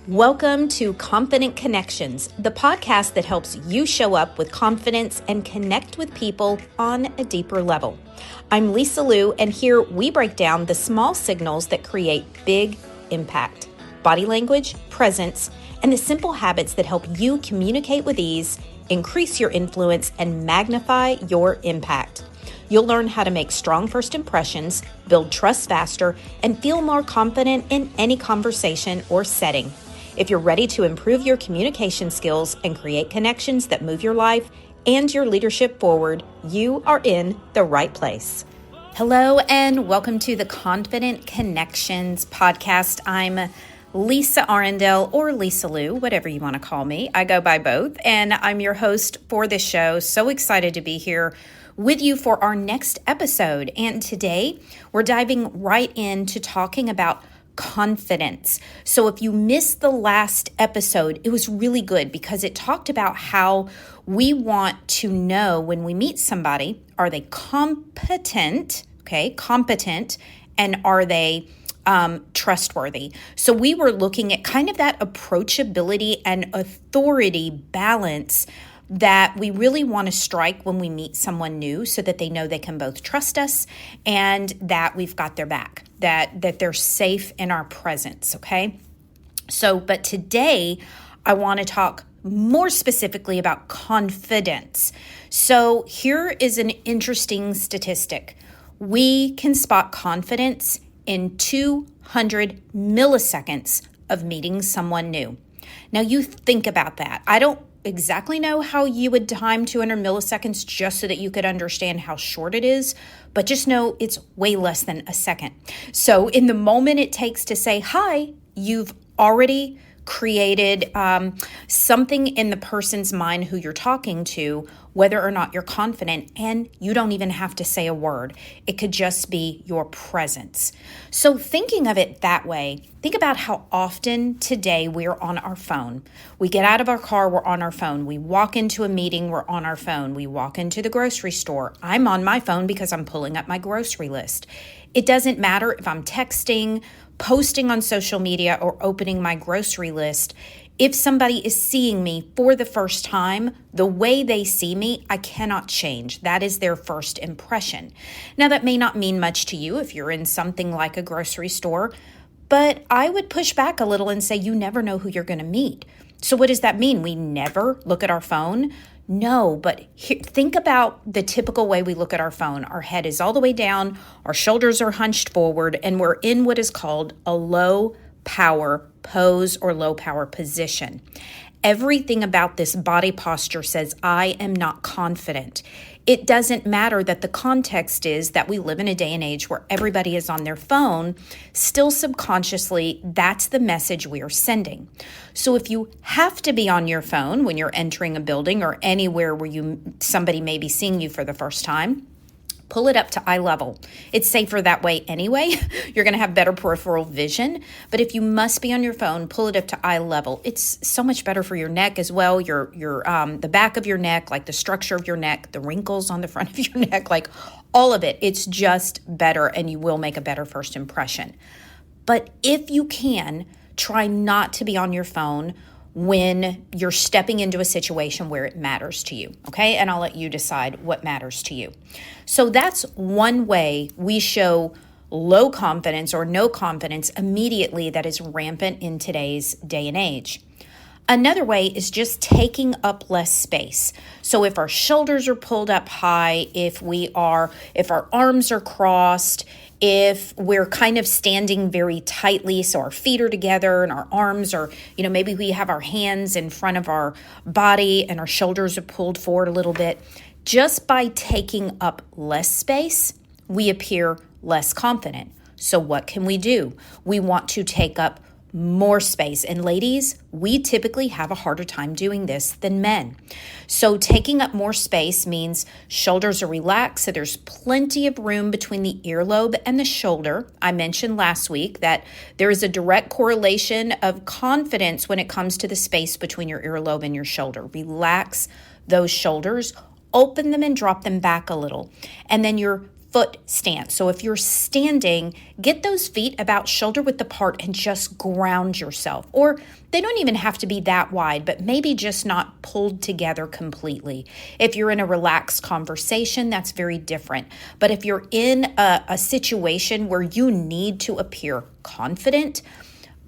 Welcome to Confident Connections, the podcast that helps you show up with confidence and connect with people on a deeper level. I'm Lisa Liu, and here we break down the small signals that create big impact, body language, presence, and the simple habits that help you communicate with ease, increase your influence, and magnify your impact. You'll learn how to make strong first impressions, build trust faster, and feel more confident in any conversation or setting. If you're ready to improve your communication skills and create connections that move your life and your leadership forward, you are in the right place. Hello, and welcome to the Confident Connections podcast. I'm Lisa Arundel, or Lisa Liu, whatever you want to call me. I go by both, and I'm your host for this show. So excited to be here with you for our next episode. And today, we're diving right into talking about confidence. So if you missed the last episode, it was really good because it talked about how we want to know when we meet somebody, are they competent, and are they trustworthy? So we were looking at kind of that approachability and authority balance that we really want to strike when we meet someone new so that they know they can both trust us and that we've got their back, that they're safe in our presence, okay? So, but today I want to talk more specifically about confidence. So here is an interesting statistic. We can spot confidence in 200 milliseconds of meeting someone new. Now you think about that. I don't exactly know how you would time 200 milliseconds just so that you could understand how short it is, but just know it's way less than a second. So in the moment it takes to say hi, you've already created something in the person's mind who you're talking to, whether or not you're confident, and you don't even have to say a word. It could just be your presence. So thinking of it that way, think about how often today we're on our phone. We get out of our car, we're on our phone. We walk into a meeting, we're on our phone. We walk into the grocery store. I'm on my phone because I'm pulling up my grocery list. It doesn't matter if I'm texting, posting on social media, or opening my grocery list. If somebody is seeing me for the first time, the way they see me, I cannot change. That is their first impression. Now, that may not mean much to you if you're in something like a grocery store, but I would push back a little and say you never know who you're going to meet. So what does that mean? We never look at our phone? No, but think about the typical way we look at our phone. Our head is all the way down, our shoulders are hunched forward, and we're in what is called a low power pose or low power position. Everything about this body posture says, I am not confident. It doesn't matter that the context is that we live in a day and age where everybody is on their phone. Still subconsciously, that's the message we are sending. So if you have to be on your phone when you're entering a building or anywhere where somebody may be seeing you for the first time, pull it up to eye level. It's safer that way anyway. You're going to have better peripheral vision. But if you must be on your phone, pull it up to eye level. It's so much better for your neck as well. The back of your neck, like the structure of your neck, the wrinkles on the front of your neck, like all of it. It's just better, and you will make a better first impression. But if you can, try not to be on your phone when you're stepping into a situation where it matters to you, okay? And I'll let you decide what matters to you. So that's one way we show low confidence or no confidence immediately that is rampant in today's day and age. Another way is just taking up less space. So if our shoulders are pulled up high, if our arms are crossed, if we're kind of standing very tightly, so our feet are together and our arms are, maybe we have our hands in front of our body and our shoulders are pulled forward a little bit. Just by taking up less space, we appear less confident. So what can we do? We want to take up more space. And ladies, we typically have a harder time doing this than men. So taking up more space means shoulders are relaxed, so there's plenty of room between the earlobe and the shoulder. I mentioned last week that there is a direct correlation of confidence when it comes to the space between your earlobe and your shoulder. Relax those shoulders, open them and drop them back a little. And then your foot stance. So if you're standing, get those feet about shoulder width apart and just ground yourself. Or they don't even have to be that wide, but maybe just not pulled together completely. If you're in a relaxed conversation, that's very different. But if you're in a situation where you need to appear confident,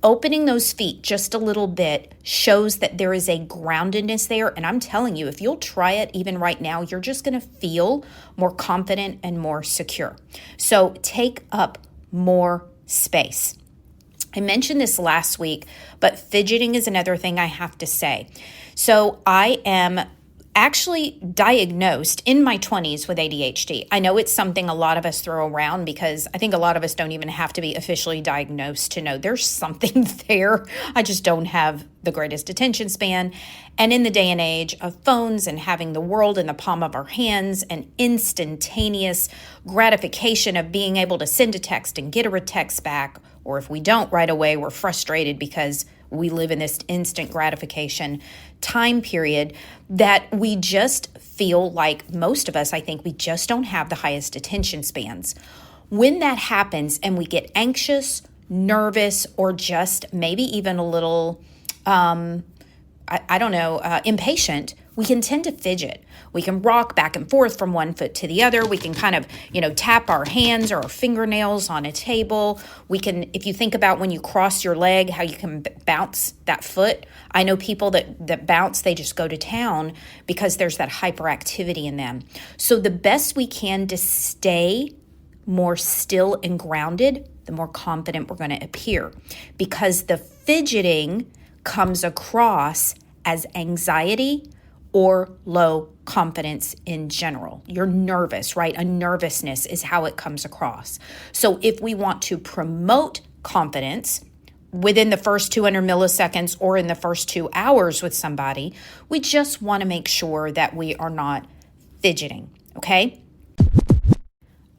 opening those feet just a little bit shows that there is a groundedness there. And I'm telling you, if you'll try it even right now, you're just going to feel more confident and more secure. So take up more space. I mentioned this last week, but fidgeting is another thing I have to say. So I am actually diagnosed in my 20s with ADHD. I know it's something a lot of us throw around because I think a lot of us don't even have to be officially diagnosed to know there's something there. I just don't have the greatest attention span. And in the day and age of phones and having the world in the palm of our hands and instantaneous gratification of being able to send a text and get a text back, or if we don't right away, we're frustrated because we live in this instant gratification time period, that we just feel like most of us, I think, we just don't have the highest attention spans. When that happens and we get anxious, nervous, or just maybe even a little, impatient, we can tend to fidget. We can rock back and forth from one foot to the other. We can kind of, tap our hands or our fingernails on a table. We can, if you think about when you cross your leg, how you can bounce that foot. I know people that bounce, they just go to town because there's that hyperactivity in them. So the best we can to stay more still and grounded, the more confident we're going to appear, because the fidgeting comes across as anxiety or low confidence in general. You're nervous, right? A nervousness is how it comes across. So if we want to promote confidence within the first 200 milliseconds or in the first 2 hours with somebody, we just want to make sure that we are not fidgeting, okay?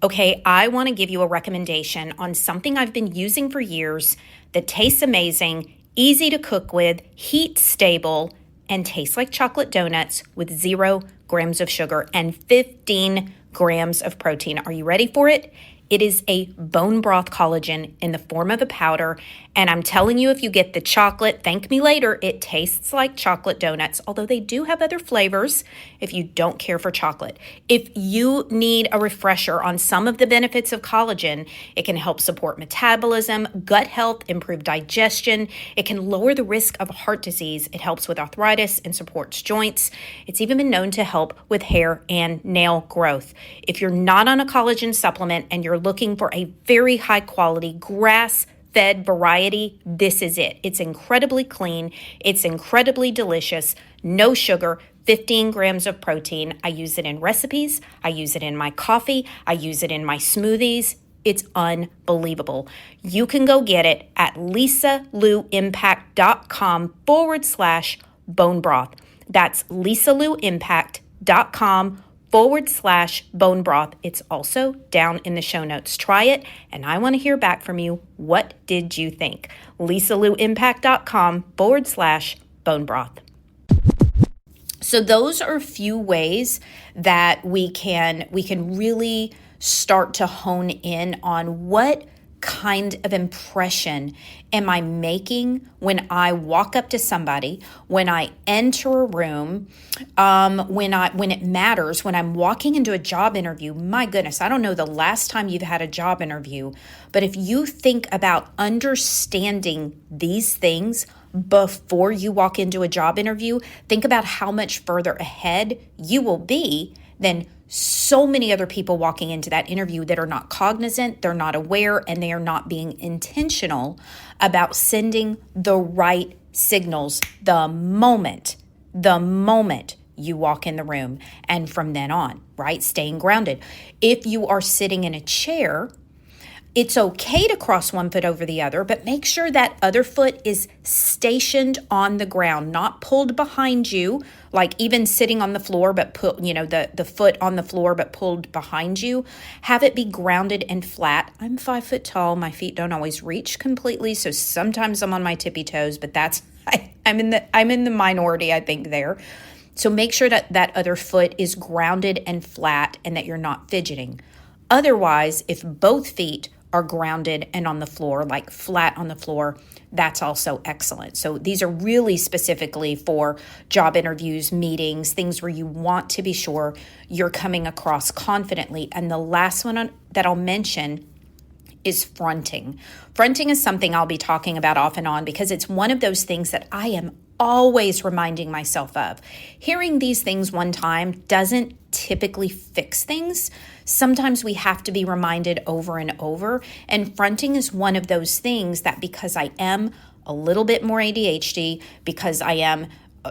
Okay, I want to give you a recommendation on something I've been using for years that tastes amazing, easy to cook with, heat stable, and tastes like chocolate donuts with 0 grams of sugar and 15 grams of protein. Are you ready for it? It is a bone broth collagen in the form of a powder. And I'm telling you, if you get the chocolate, thank me later, it tastes like chocolate donuts, although they do have other flavors if you don't care for chocolate. If you need a refresher on some of the benefits of collagen, it can help support metabolism, gut health, improve digestion. It can lower the risk of heart disease. It helps with arthritis and supports joints. It's even been known to help with hair and nail growth. If you're not on a collagen supplement and you're looking for a very high quality grass-fed variety, this is it. It's incredibly clean. It's incredibly delicious. No sugar, 15 grams of protein. I use it in recipes. I use it in my coffee. I use it in my smoothies. It's unbelievable. You can go get it at lisaluimpact.com/bone broth. That's lisaluimpact.com/bone broth. It's also down in the show notes. Try it, and I want to hear back from you. What did you think? lisaluimpact.com/bone broth. So those are a few ways that we can really start to hone in on what kind of impression am I making when I walk up to somebody, when I enter a room, when it matters, when I'm walking into a job interview. My goodness, I don't know the last time you've had a job interview, but if you think about understanding these things before you walk into a job interview, think about how much further ahead you will be than so many other people walking into that interview that are not cognizant, they're not aware, and they are not being intentional about sending the right signals the moment you walk in the room, and from then on, right? Staying grounded. If you are sitting in a chair, it's okay to cross one foot over the other, but make sure that other foot is stationed on the ground, not pulled behind you, like even sitting on the floor, but put, the foot on the floor, but pulled behind you. Have it be grounded and flat. I'm 5 foot tall. My feet don't always reach completely, so sometimes I'm on my tippy toes, but I'm in the minority, I think, there. So make sure that other foot is grounded and flat and that you're not fidgeting. Otherwise, if both feet are grounded and on the floor, like flat on the floor, that's also excellent. So these are really specifically for job interviews, meetings, things where you want to be sure you're coming across confidently. And the last one that I'll mention is fronting. Fronting is something I'll be talking about off and on because it's one of those things that I am always reminding myself of. Hearing these things one time doesn't typically fix things. Sometimes we have to be reminded over and over. And fronting is one of those things that because I am a little bit more ADHD, because I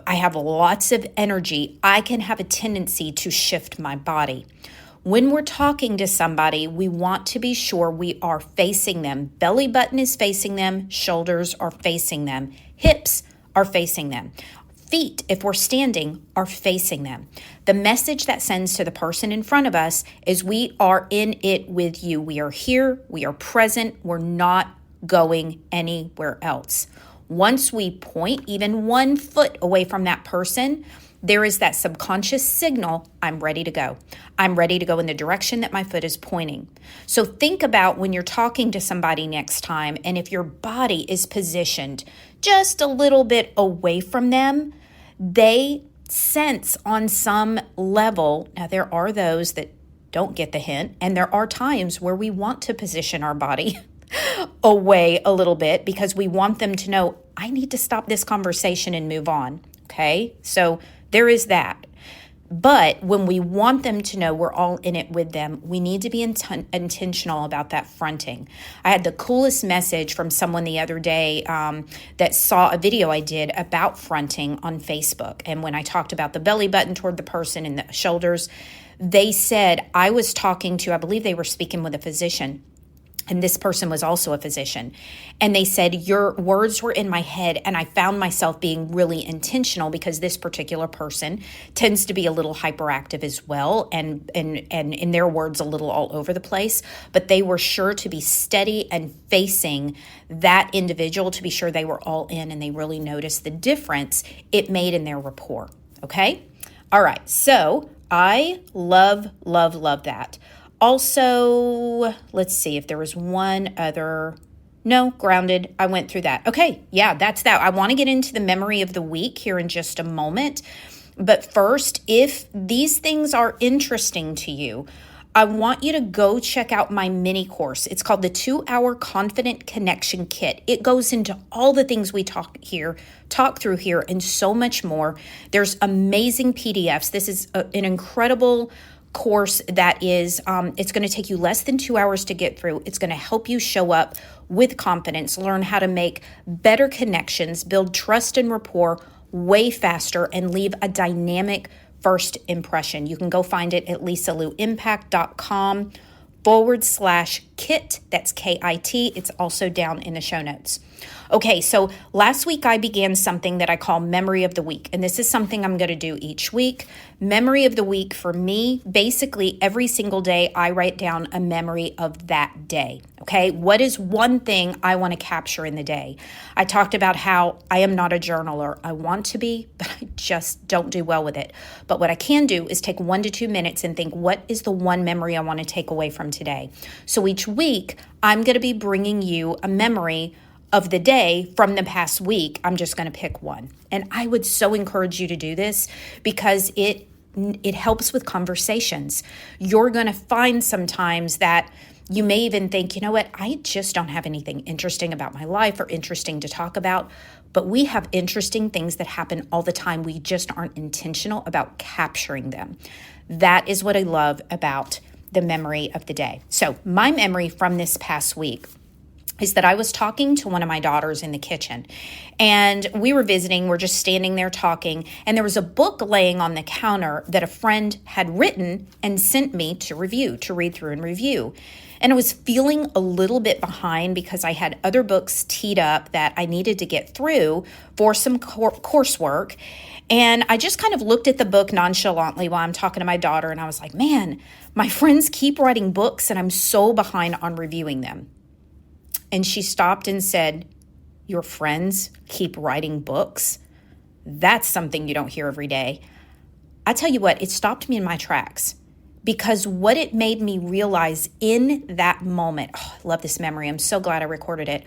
have lots of energy, I can have a tendency to shift my body. When we're talking to somebody, we want to be sure we are facing them. Belly button is facing them. Shoulders are facing them. Hips are facing them. Feet, if we're standing, are facing them. The message that sends to the person in front of us is we are in it with you. We are here. We are present. We're not going anywhere else. Once we point even 1 foot away from that person, there is that subconscious signal, I'm ready to go. I'm ready to go in the direction that my foot is pointing. So think about when you're talking to somebody next time, and if your body is positioned just a little bit away from them, they sense on some level. Now, there are those that don't get the hint, and there are times where we want to position our body away a little bit because we want them to know, I need to stop this conversation and move on. Okay, so there is that. But when we want them to know we're all in it with them, we need to be intentional about that fronting. I had the coolest message from someone the other day that saw a video I did about fronting on Facebook. And when I talked about the belly button toward the person and the shoulders, they said, I believe they were speaking with a physician. And this person was also a physician. And they said, your words were in my head, and I found myself being really intentional because this particular person tends to be a little hyperactive as well, and in their words, a little all over the place. But they were sure to be steady and facing that individual to be sure they were all in, and they really noticed the difference it made in their rapport. Okay? All right. So I love, love, love that. Also, let's see if there was one other. No, grounded. I went through that. Okay, yeah, that's that. I want to get into the memory of the week here in just a moment. But first, if these things are interesting to you, I want you to go check out my mini course. It's called the 2-Hour Confident Connection Kit. It goes into all the things we talk through here, and so much more. There's amazing PDFs. This is an incredible course that is, it's going to take you less than 2 hours to get through. It's going to help you show up with confidence, learn how to make better connections, build trust and rapport way faster, and leave a dynamic first impression. You can go find it at lisaluimpact.com/kit. That's KIT. It's also down in the show notes. Okay, so last week I began something that I call Memory of the Week, and this is something I'm going to do each week. Memory of the Week for me, basically every single day I write down a memory of that day, okay? What is one thing I want to capture in the day? I talked about how I am not a journaler. I want to be, but I just don't do well with it. But what I can do is take 1 to 2 minutes and think, what is the one memory I want to take away from today? So each week, I'm going to be bringing you a memory of the day from the past week. I'm just going to pick one. And I would so encourage you to do this because it helps with conversations. You're going to find sometimes that you may even think, you know what, I just don't have anything interesting about my life or interesting to talk about. But we have interesting things that happen all the time. We just aren't intentional about capturing them. That is what I love about the memory of the day. So my memory from this past week is that I was talking to one of my daughters in the kitchen, and we were visiting. We're just standing there talking, and there was a book laying on the counter that a friend had written and sent me to read through and review. And I was feeling a little bit behind because I had other books teed up that I needed to get through for some coursework. And I just kind of looked at the book nonchalantly while I'm talking to my daughter, and I was like, man, my friends keep writing books, and I'm so behind on reviewing them. And she stopped and said, your friends keep writing books? That's something you don't hear every day. I tell you what, it stopped me in my tracks because what it made me realize in that moment, I love this memory. I'm so glad I recorded it.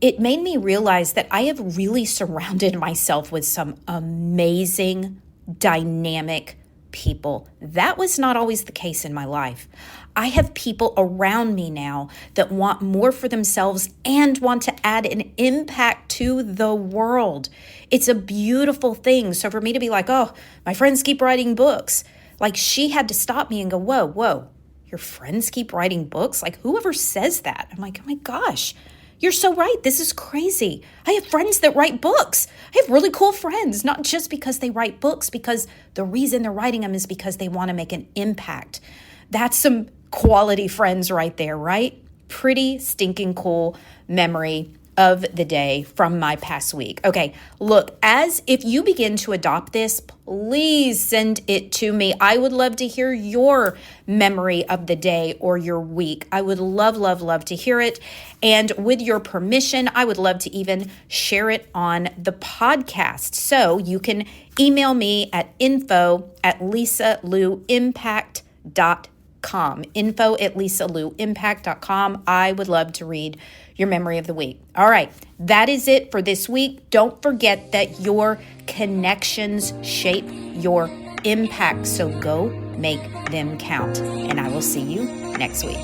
It made me realize that I have really surrounded myself with some amazing, dynamic people. That was not always the case in my life. I have people around me now that want more for themselves and want to add an impact to the world. It's a beautiful thing. So for me to be like, oh, my friends keep writing books, like she had to stop me and go, whoa, your friends keep writing books? Like whoever says that? I'm like, oh my gosh, you're so right. This is crazy. I have friends that write books. I have really cool friends, not just because they write books, because the reason they're writing them is because they want to make an impact. That's some quality friends right there, right? Pretty stinking cool memory of the day from my past week. Okay, look, as if you begin to adopt this, please send it to me. I would love to hear your memory of the day or your week. I would love to hear it. And with your permission, I would love to even share it on the podcast. So you can email me at info@lisaluimpact.com. info@lisaluimpact.com. I would love to read your memory of the week. All right, that is it for this week. Don't forget that your connections shape your impact. So go make them count. And I will see you next week.